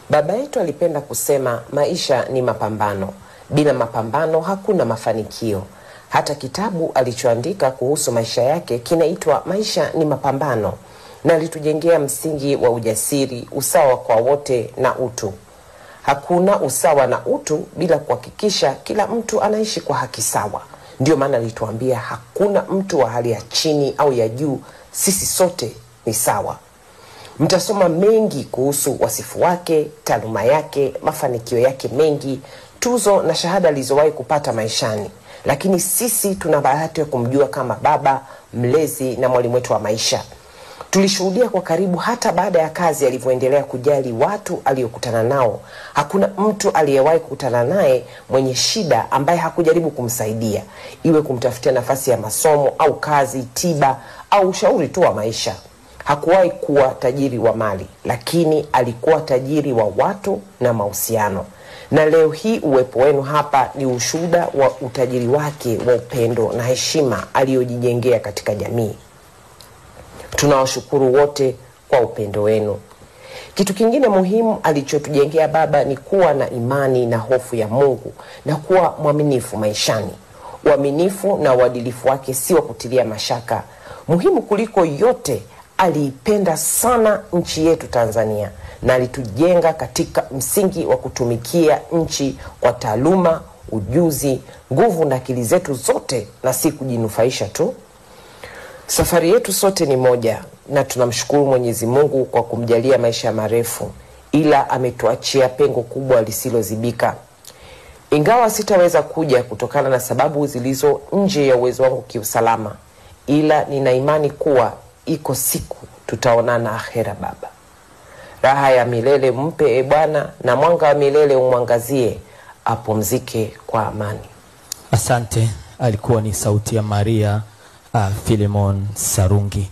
Baba yetu alipenda kusema maisha ni mapambano. Bila mapambano hakuna mafanikio. Hata kitabu alichoandika kuhusu maisha yake kinaitwa Maisha ni Mapambano, na alitujengea msingi wa ujasiri, usawa kwa wote na utu. Hakuna usawa na utu bila kuhakikisha kila mtu anaishi kwa haki sawa. Ndio maana alituambia hakuna mtu wa hali ya chini au ya juu, sisi sote ni sawa. Mtasoma mengi kuhusu wasifu wake, taaluma yake, mafanikio yake mengi, tuzo na shahada alizowahi kupata maishani. Lakini sisi tuna bahati ya kumjua kama baba, mlezi na mwalimu wetu wa maisha. Tulishuhudia kwa karibu hata baada ya kazi alivyoendelea kujali watu aliokutana nao. Hakuna mtu aliyewahi kukutana naye mwenye shida ambaye hakujaribu kumsaidia, iwe kumtafutia nafasi ya masomo au kazi, tiba au ushauri tu wa maisha. Hakuwahi kuwa tajiri wa mali, lakini alikuwa tajiri wa watu na mahusiano. Na leo hii uwepo wenu hapa ni ushuhuda wa utajiri wake wa upendo na heshima aliyojijengea katika jamii. Tunawashukuru wote kwa upendo wenu. Kitu kingine muhimu alichotujengea baba ni kuwa na imani na hofu ya Mungu na kuwa mwaminifu maishani. Uaminifu na uadilifu wake si wa kutilia mashaka. Muhimu kuliko yote, aliipenda sana nchi yetu Tanzania na alitujenga katika msingi wa kutumikia nchi kwa taaluma, ujuzi, nguvu na akili zetu zote, na si kujinufaisha tu. Safari yetu sote ni moja, na tunamshukuru Mwenyezi Mungu kwa kumjalia maisha marefu, ila ametuachia pengo kubwa lisilozibika. Ingawa sitaweza kuja kutokana na sababu zilizo nje ya uwezo wangu kiusalama, ila nina imani kuwa iko siku tutaonana akhera baba. Raha ya milele mpe Bwana, na mwanga wa milele umwangazie, apumzike kwa amani. Asante. Alikuwa ni sauti ya Maria Philemon Sarungi.